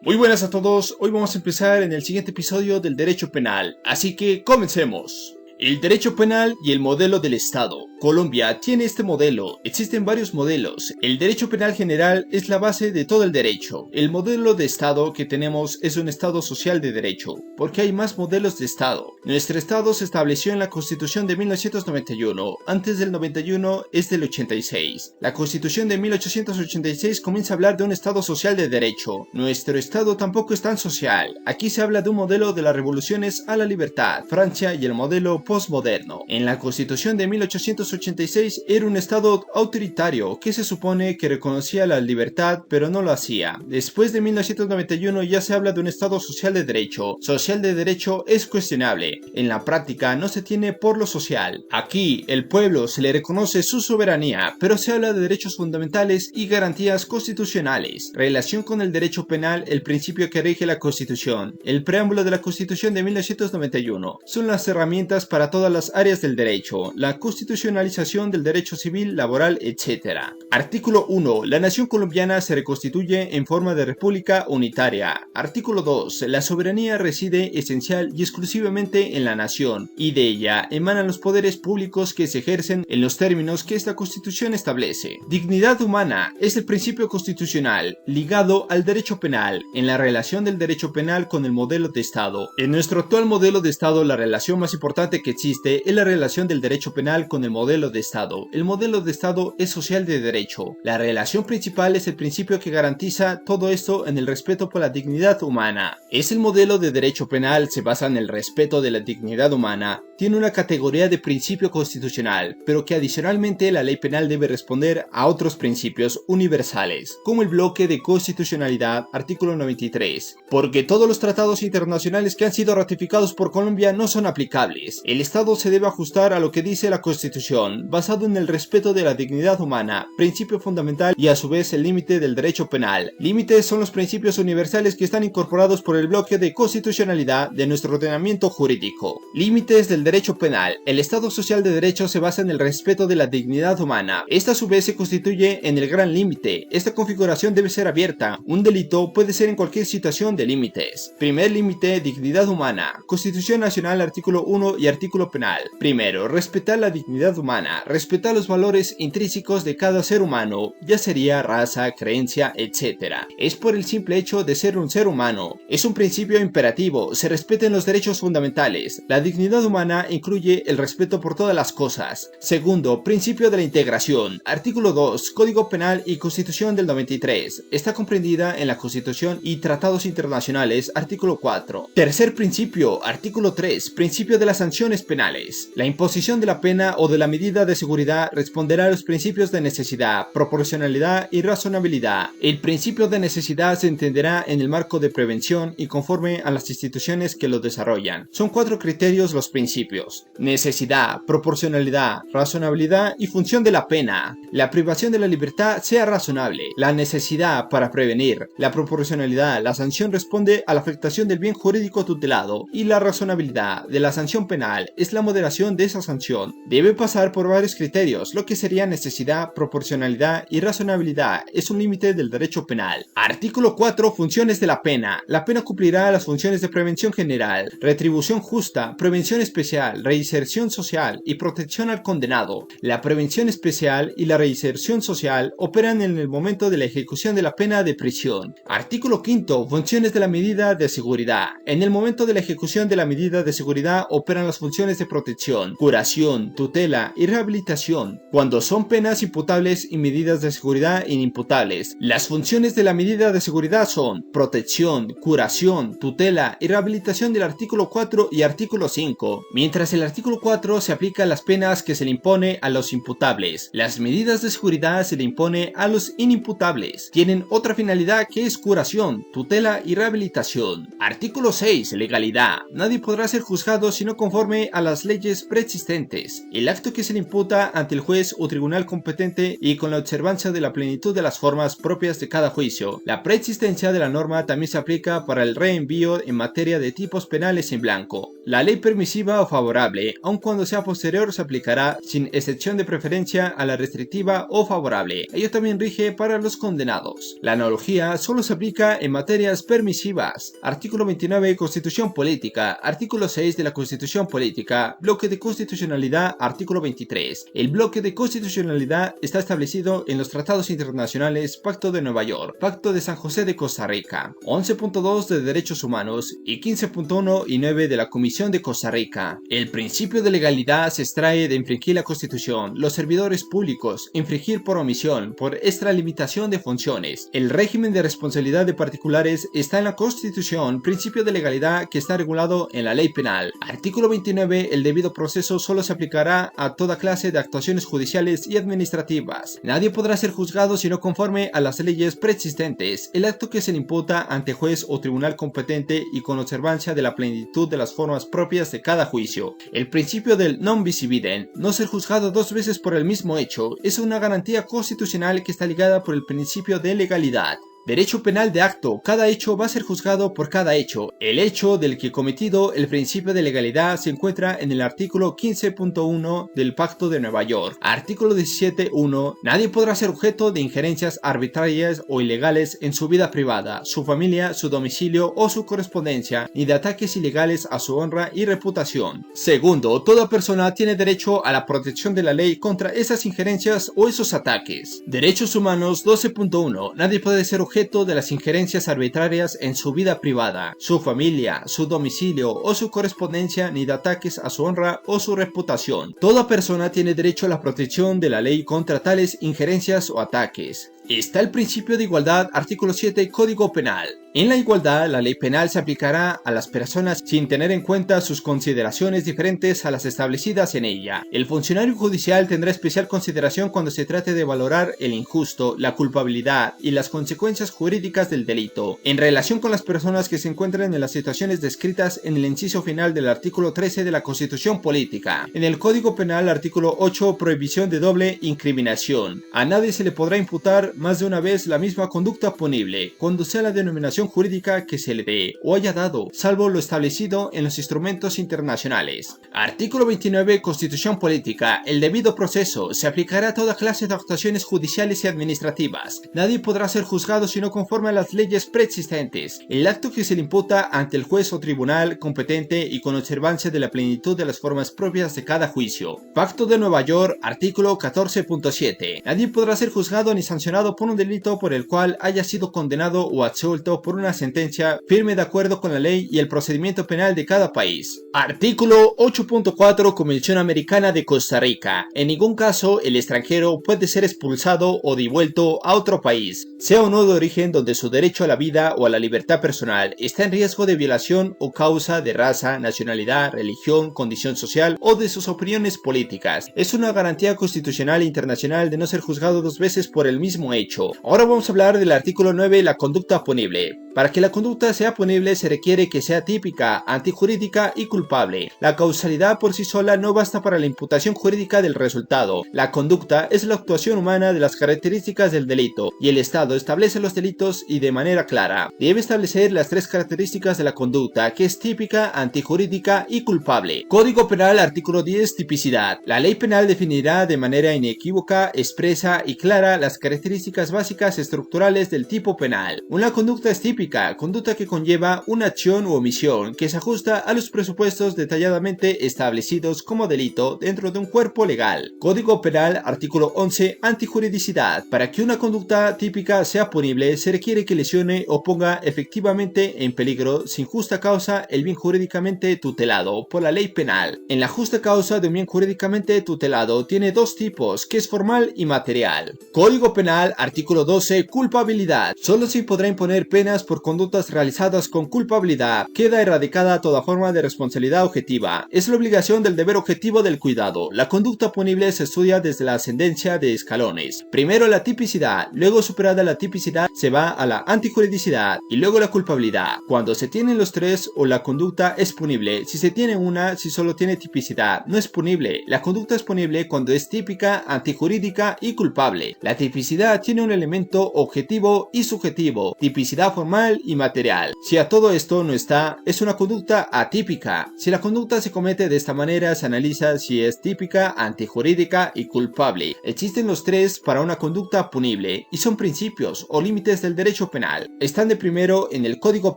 Muy buenas a todos, hoy vamos a empezar en el siguiente episodio del Derecho Penal, así que comencemos. El derecho penal y el modelo del Estado. Colombia tiene este modelo. Existen varios modelos. El derecho penal general es la base de todo el derecho. El modelo de Estado que tenemos es un Estado social de derecho, porque hay más modelos de Estado. Nuestro Estado se estableció en la Constitución de 1991. Antes del 91 es del 86. La Constitución de 1886 comienza a hablar de un Estado social de derecho. Nuestro Estado tampoco es tan social. Aquí se habla de un modelo de las revoluciones a la libertad, Francia, y el modelo postmoderno. En la Constitución de 1886 era un Estado autoritario que se supone que reconocía la libertad, pero no lo hacía. Después de 1991 ya se habla de un Estado social de derecho. Social de derecho es cuestionable. En la práctica no se tiene por lo social. Aquí el pueblo se le reconoce su soberanía, pero se habla de derechos fundamentales y garantías constitucionales. Relación con el derecho penal, el principio que rige la Constitución. El preámbulo de la Constitución de 1991 son las herramientas para todas las áreas del derecho, la constitucionalización del derecho civil, laboral, etc. Artículo 1. La nación colombiana se reconstituye en forma de república unitaria. Artículo 2. La soberanía reside esencial y exclusivamente en la nación, y de ella emanan los poderes públicos que se ejercen en los términos que esta Constitución establece. Dignidad humana es el principio constitucional ligado al derecho penal, en la relación del derecho penal con el modelo de Estado. En nuestro actual modelo de Estado, la relación más importante que existe es la relación del derecho penal con el modelo de Estado. El modelo de Estado es social de derecho. La relación principal es el principio que garantiza todo esto en el respeto por la dignidad humana. Es el modelo de derecho penal, se basa en el respeto de la dignidad humana. Tiene una categoría de principio constitucional, pero que adicionalmente la ley penal debe responder a otros principios universales, como el bloque de constitucionalidad, artículo 93. Porque todos los tratados internacionales que han sido ratificados por Colombia no son aplicables. El Estado se debe ajustar a lo que dice la Constitución, basado en el respeto de la dignidad humana, principio fundamental y a su vez el límite del derecho penal. Límites son los principios universales que están incorporados por el bloque de constitucionalidad de nuestro ordenamiento jurídico. Límites del derecho penal. El Estado social de derecho se basa en el respeto de la dignidad humana. Esta a su vez se constituye en el gran límite. Esta configuración debe ser abierta. Un delito puede ser en cualquier situación de límites. Primer límite, dignidad humana. Constitución Nacional, artículo 1 y artículo penal. Primero, respetar la dignidad humana. Respetar los valores intrínsecos de cada ser humano, ya sería raza, creencia, etc. Es por el simple hecho de ser un ser humano. Es un principio imperativo. Se respeten los derechos fundamentales. La dignidad humana incluye el respeto por todas las cosas. Segundo, principio de la integración. Artículo 2, Código Penal y Constitución del 93. Está comprendida en la Constitución y tratados internacionales, artículo 4. Tercer principio, artículo 3, principio de las sanciones penales. La imposición de la pena o de la medida de seguridad responderá a los principios de necesidad, proporcionalidad y razonabilidad. El principio de necesidad se entenderá en el marco de prevención y conforme a las instituciones que lo desarrollan. Son 4 criterios los principios: necesidad, proporcionalidad, razonabilidad y función de la pena. La privación de la libertad sea razonable. La necesidad para prevenir. La proporcionalidad, la sanción responde a la afectación del bien jurídico tutelado, y la razonabilidad de la sanción penal es la moderación de esa sanción. Debe pasar por varios criterios, lo que sería necesidad, proporcionalidad y razonabilidad. Es un límite del derecho penal. Artículo 4. Funciones de la pena. La pena cumplirá las funciones de prevención general, retribución justa, prevención especial, reinserción social y protección al condenado. La prevención especial y la reinserción social operan en el momento de la ejecución de la pena de prisión. Artículo 5. Funciones de la medida de seguridad. En el momento de la ejecución de la medida de seguridad operan las funciones de protección, curación, tutela y rehabilitación, cuando son penas imputables y medidas de seguridad inimputables. Las funciones de la medida de seguridad son protección, curación, tutela y rehabilitación del artículo 4 y artículo 5, mientras el artículo 4 se aplica a las penas que se le impone a los imputables. Las medidas de seguridad se le impone a los inimputables. Tienen otra finalidad que es curación, tutela y rehabilitación. Artículo 6. Legalidad. Nadie podrá ser juzgado si no conforme conforme a las leyes preexistentes. El acto que se le imputa ante el juez o tribunal competente y con la observancia de la plenitud de las formas propias de cada juicio. La preexistencia de la norma también se aplica para el reenvío en materia de tipos penales en blanco. La ley permisiva o favorable, aun cuando sea posterior, se aplicará sin excepción de preferencia a la restrictiva o favorable. Ello también rige para los condenados. La analogía solo se aplica en materias permisivas. Artículo 29, Constitución Política. Artículo 6 de la Constitución Política. Bloque de constitucionalidad. Artículo 23. El bloque de constitucionalidad está establecido en los tratados internacionales Pacto de Nueva York, Pacto de San José de Costa Rica, 11.2 de Derechos Humanos y 15.1 y 9 de la Comisión de Costa Rica. El principio de legalidad se extrae de infringir la Constitución, los servidores públicos, infringir por omisión, por extralimitación de funciones. El régimen de responsabilidad de particulares está en la Constitución, principio de legalidad que está regulado en la ley penal. Artículo 29. El debido proceso solo se aplicará a toda clase de actuaciones judiciales y administrativas. Nadie podrá ser juzgado si no conforme a las leyes preexistentes. El acto que se le imputa ante juez o tribunal competente y con observancia de la plenitud de las formas propias de cada juicio. El principio del non bis in idem, no ser juzgado dos veces por el mismo hecho, es una garantía constitucional que está ligada por el principio de legalidad. Derecho penal de acto. Cada hecho va a ser juzgado por cada hecho. El hecho del que cometido el principio de legalidad se encuentra en el artículo 15.1 del Pacto de Nueva York. Artículo 17.1. Nadie podrá ser objeto de injerencias arbitrarias o ilegales en su vida privada, su familia, su domicilio o su correspondencia, ni de ataques ilegales a su honra y reputación. Segundo, toda persona tiene derecho a la protección de la ley contra esas injerencias o esos ataques. Derechos humanos 12.1. Nadie puede ser objeto de las injerencias arbitrarias en su vida privada, su familia, su domicilio o su correspondencia, ni de ataques a su honra o su reputación. Toda persona tiene derecho a la protección de la ley contra tales injerencias o ataques. Está el principio de igualdad, artículo 7, Código Penal. En la igualdad, la ley penal se aplicará a las personas sin tener en cuenta sus consideraciones diferentes a las establecidas en ella. El funcionario judicial tendrá especial consideración cuando se trate de valorar el injusto, la culpabilidad y las consecuencias jurídicas del delito, en relación con las personas que se encuentran en las situaciones descritas en el inciso final del artículo 13 de la Constitución Política. En el Código Penal, artículo 8, Prohibición de doble incriminación. A nadie se le podrá imputar más de una vez la misma conducta punible, cuando sea la denominación jurídica que se le dé o haya dado, salvo lo establecido en los instrumentos internacionales. Artículo 29, Constitución Política. El debido proceso se aplicará a toda clase de actuaciones judiciales y administrativas. Nadie podrá ser juzgado si no conforme a las leyes preexistentes. El acto que se le imputa ante el juez o tribunal competente y con observancia de la plenitud de las formas propias de cada juicio. Pacto de Nueva York, artículo 14.7. Nadie podrá ser juzgado ni sancionado por un delito por el cual haya sido condenado o absuelto por una sentencia firme de acuerdo con la ley y el procedimiento penal de cada país. Artículo 8.4 Convención Americana de Costa Rica. En ningún caso el extranjero puede ser expulsado o devuelto a otro país, sea o no de origen, donde su derecho a la vida o a la libertad personal está en riesgo de violación o causa de raza, nacionalidad, religión, condición social o de sus opiniones políticas. Es una garantía constitucional e internacional de no ser juzgado dos veces por el mismo hecho. Ahora vamos a hablar del artículo 9, la conducta punible. Para que la conducta sea punible se requiere que sea típica, antijurídica y culpable. La causalidad por sí sola no basta para la imputación jurídica del resultado. La conducta es la actuación humana de las características del delito, y el Estado establece los delitos y de manera clara. Debe establecer las tres características de la conducta, que es típica, antijurídica y culpable. Código Penal, artículo 10, tipicidad. La ley penal definirá de manera inequívoca, expresa y clara las características básicas estructurales del tipo penal. Una conducta es típica, conducta que conlleva una acción u omisión que se ajusta a los presupuestos detalladamente establecidos como delito dentro de un cuerpo legal. Código Penal, artículo 11, antijuridicidad. Para que una conducta típica sea punible, se requiere que lesione o ponga efectivamente en peligro, sin justa causa, el bien jurídicamente tutelado por la ley penal. En la justa causa de un bien jurídicamente tutelado tiene dos tipos, que es formal y material. Código Penal, artículo 12, culpabilidad. Solo se podrá imponer penas por por conductas realizadas con culpabilidad. Queda erradicada toda forma de responsabilidad objetiva. Es la obligación del deber objetivo del cuidado. La conducta punible se estudia desde la ascendencia de escalones. Primero la tipicidad, luego superada la tipicidad se va a la antijuridicidad y luego la culpabilidad. Cuando se tienen los tres o la conducta es punible. Si se tiene una, si solo tiene tipicidad, no es punible. La conducta es punible cuando es típica, antijurídica y culpable. La tipicidad tiene un elemento objetivo y subjetivo, tipicidad formal y material. Si a todo esto no está, es una conducta atípica. Si la conducta se comete de esta manera, se analiza si es típica, antijurídica y culpable. Existen los tres para una conducta punible y son principios o límites del derecho penal. Están de primero en el Código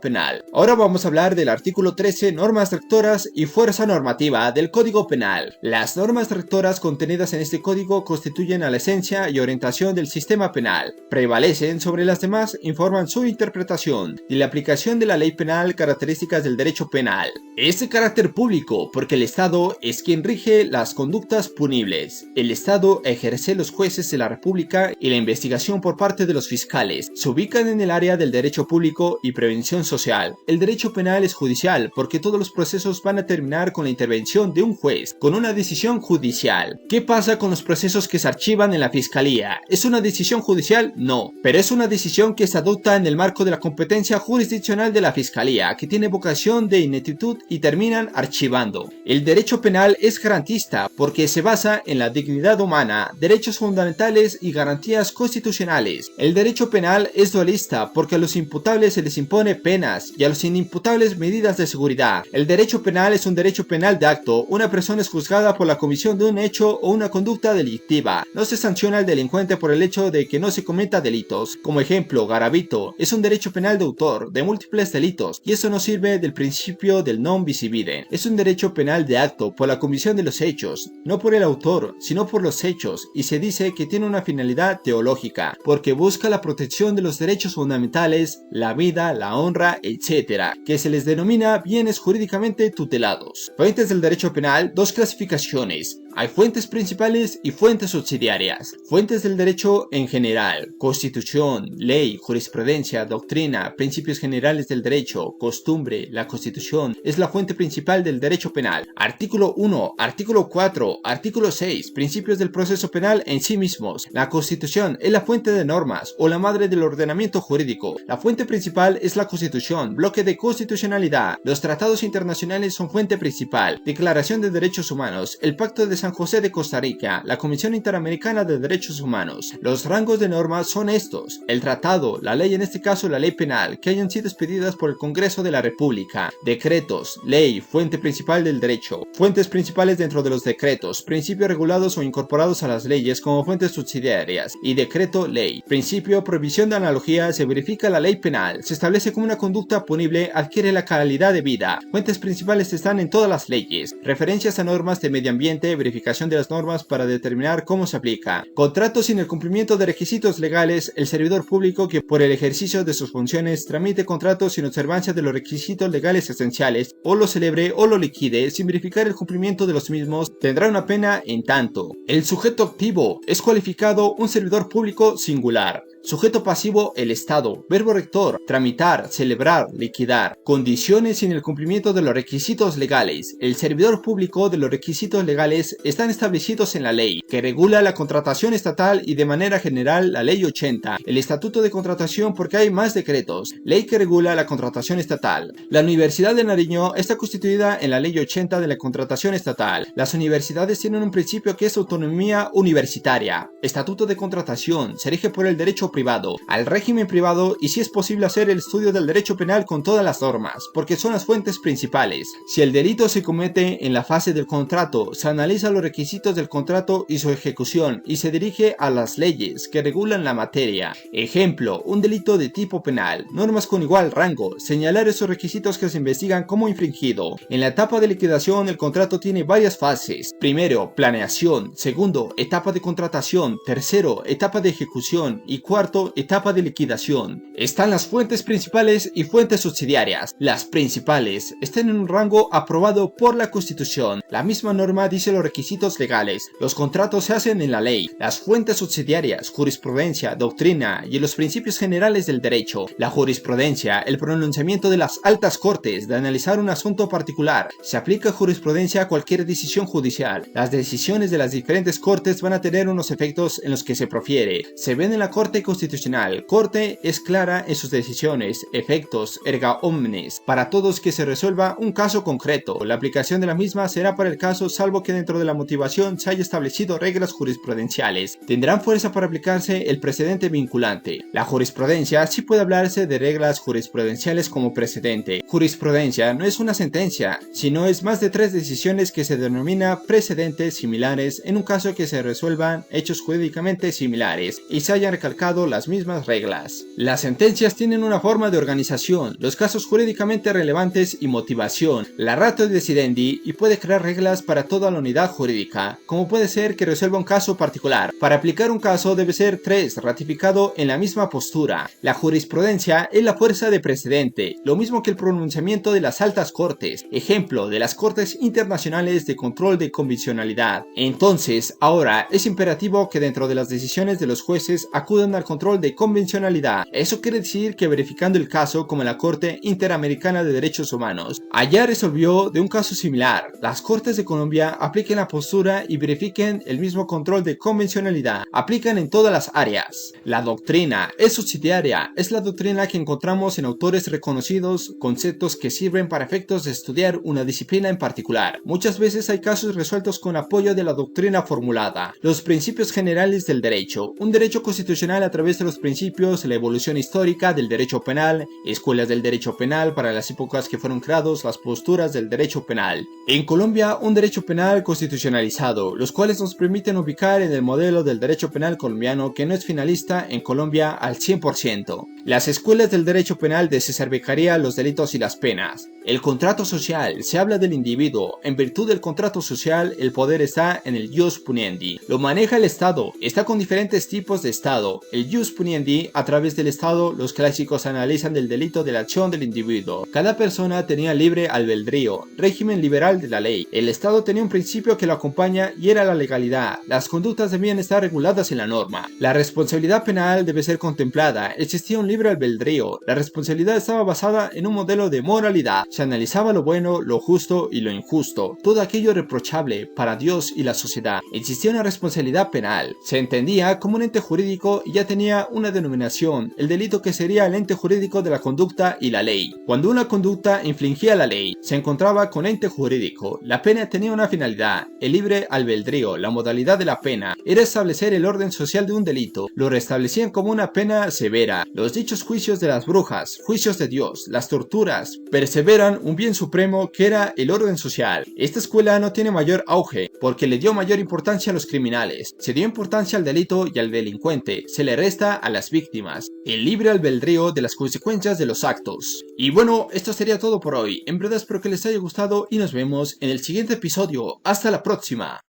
Penal. Ahora vamos a hablar del artículo 13, normas rectoras y fuerza normativa del Código Penal. Las normas rectoras contenidas en este código constituyen a la esencia y orientación del sistema penal. Prevalecen sobre las demás, informan su interpretación y la aplicación de la ley penal, características del derecho penal. Es de carácter público porque el Estado es quien rige las conductas punibles. El Estado ejerce los jueces de la República y la investigación por parte de los fiscales. Se ubican en el área del derecho público y prevención social. El derecho penal es judicial porque todos los procesos van a terminar con la intervención de un juez, con una decisión judicial. ¿Qué pasa con los procesos que se archivan en la fiscalía? ¿Es una decisión judicial? No, pero es una decisión que se adopta en el marco de la competencia jurisdiccional de la fiscalía, que tiene vocación de ineptitud y terminan archivando. El derecho penal es garantista porque se basa en la dignidad humana, derechos fundamentales y garantías constitucionales. El derecho penal es dualista porque a los imputables se les impone penas y a los inimputables medidas de seguridad. El derecho penal es un derecho penal de acto. Una persona es juzgada por la comisión de un hecho o una conducta delictiva. No se sanciona al delincuente por el hecho de que no se cometa delitos. Como ejemplo, Garavito es un derecho penal de autor de múltiples delitos y eso no sirve del principio del non bis idem. Es un derecho penal de acto por la comisión de los hechos, no por el autor, sino por los hechos, y se dice que tiene una finalidad teológica, porque busca la protección de los derechos fundamentales, la vida, la honra, etc., que se les denomina bienes jurídicamente tutelados. Fuentes del derecho penal, dos clasificaciones. Hay fuentes principales y fuentes subsidiarias. Fuentes del derecho en general: Constitución, ley, jurisprudencia, doctrina, principios generales del derecho, costumbre. La Constitución es la fuente principal del derecho penal. Artículo 1, artículo 4, artículo 6, principios del proceso penal en sí mismos. La Constitución es la fuente de normas o la madre del ordenamiento jurídico. La fuente principal es la Constitución, bloque de constitucionalidad. Los tratados internacionales son fuente principal. Declaración de Derechos Humanos, el Pacto de San José de Costa Rica, la Comisión Interamericana de Derechos Humanos. Los rangos de normas son estos: el tratado, la ley, en este caso la ley penal, que hayan sido expedidas por el Congreso de la República. Decretos, ley, fuente principal del derecho. Fuentes principales dentro de los decretos: principios regulados o incorporados a las leyes como fuentes subsidiarias. Y decreto, ley. Principio, prohibición de analogía: se verifica la ley penal, se establece como una conducta punible, adquiere la calidad de vida. Fuentes principales están en todas las leyes. Referencias a normas de medio ambiente, verificación de las normas para determinar cómo se aplica. Contratos sin el cumplimiento de requisitos legales: el servidor público que por el ejercicio de sus funciones tramite contratos sin observancia de los requisitos legales esenciales, o lo celebre o lo liquide sin verificar el cumplimiento de los mismos, tendrá una pena en tanto. El sujeto activo es cualificado un servidor público singular. Sujeto pasivo, el Estado. Verbo rector: tramitar, celebrar, liquidar. Condiciones sin el cumplimiento de los requisitos legales: el servidor público de los requisitos legales están establecidos en la ley, que regula la contratación estatal y de manera general la ley 80, el estatuto de contratación porque hay más decretos, ley que regula la contratación estatal. La Universidad de Nariño está constituida en la ley 80 de la contratación estatal. Las universidades tienen un principio que es autonomía universitaria. Estatuto de contratación: se rige por el derecho privado, al régimen privado, y si es posible hacer el estudio del derecho penal con todas las normas, porque son las fuentes principales. Si el delito se comete en la fase del contrato, se analiza los requisitos del contrato y su ejecución, y se dirige a las leyes que regulan la materia. Ejemplo, un delito de tipo penal, normas con igual rango, señalar esos requisitos que se investigan como infringido. En la etapa de liquidación, el contrato tiene varias fases: primero, planeación; segundo, etapa de contratación; tercero, etapa de ejecución; y cuarto, cuarto, etapa de liquidación. Están las fuentes principales y fuentes subsidiarias. Las principales están en un rango aprobado por la Constitución. La misma norma dice los requisitos legales. Los contratos se hacen en la ley. Las fuentes subsidiarias, jurisprudencia, doctrina y los principios generales del derecho. La jurisprudencia, el pronunciamiento de las altas cortes de analizar un asunto particular. Se aplica jurisprudencia a cualquier decisión judicial. Las decisiones de las diferentes cortes van a tener unos efectos en los que se profiere. Se ven en la Corte Constitucional. Corte es clara en sus decisiones, efectos, erga omnes, para todos que se resuelva un caso concreto. La aplicación de la misma será para el caso salvo que dentro de la motivación se haya establecido reglas jurisprudenciales. Tendrán fuerza para aplicarse el precedente vinculante. La jurisprudencia sí puede hablarse de reglas jurisprudenciales como precedente. Jurisprudencia no es una sentencia, sino es más de 3 decisiones que se denomina precedentes similares en un caso que se resuelvan hechos jurídicamente similares y se hayan recalcado las mismas reglas. Las sentencias tienen una forma de organización, los casos jurídicamente relevantes y motivación, la ratio decidendi, y puede crear reglas para toda la unidad jurídica, como puede ser que resuelva un caso particular. Para aplicar un caso debe ser 3, ratificado en la misma postura. La jurisprudencia es la fuerza de precedente, lo mismo que el pronunciamiento de las altas cortes, ejemplo de las cortes internacionales de control de convencionalidad. Entonces, ahora es imperativo que dentro de las decisiones de los jueces acudan al control de convencionalidad. Eso quiere decir que verificando el caso como en la Corte Interamericana de Derechos Humanos. Allá resolvió de un caso similar. Las Cortes de Colombia apliquen la postura y verifiquen el mismo control de convencionalidad. Aplican en todas las áreas. La doctrina es subsidiaria. Es la doctrina que encontramos en autores reconocidos, conceptos que sirven para efectos de estudiar una disciplina en particular. Muchas veces hay casos resueltos con apoyo de la doctrina formulada. Los principios generales del derecho. Un derecho constitucional a través de los principios, la evolución histórica del derecho penal, escuelas del derecho penal para las épocas que fueron creados, las posturas del derecho penal. En Colombia, un derecho penal constitucionalizado, los cuales nos permiten ubicar en el modelo del derecho penal colombiano que no es finalista en Colombia al 100%. Las escuelas del derecho penal de César Beccaria, los delitos y las penas. El contrato social, se habla del individuo. En virtud del contrato social, el poder está en el ius puniendi. Lo maneja el Estado, está con diferentes tipos de Estado. El ius puniendi, a través del Estado, los clásicos analizan el delito de la acción del individuo. Cada persona tenía libre albedrío, régimen liberal de la ley. El Estado tenía un principio que lo acompaña y era la legalidad. Las conductas debían estar reguladas en la norma. La responsabilidad penal debe ser contemplada. Existía un libre albedrío. La responsabilidad estaba basada en un modelo de moralidad. Se analizaba lo bueno, lo justo y lo injusto, todo aquello reprochable para Dios y la sociedad. Existía una responsabilidad penal. Se entendía como un ente jurídico y ya tenía una denominación, el delito que sería el ente jurídico de la conducta y la ley. Cuando una conducta infringía la ley, se encontraba con ente jurídico. La pena tenía una finalidad, el libre albedrío. La modalidad de la pena era establecer el orden social de un delito. Lo restablecían como una pena severa. Los dichos juicios de las brujas, juicios de Dios, las torturas, perseveran un bien supremo que era el orden social. Esta escuela no tiene mayor auge porque le dio mayor importancia a los criminales. Se dio importancia al delito y al delincuente. Se le resta a las víctimas. El libre albedrío de las consecuencias de los actos. Y bueno, esto sería todo por hoy. En verdad espero que les haya gustado y nos vemos en el siguiente episodio. Hasta la próxima.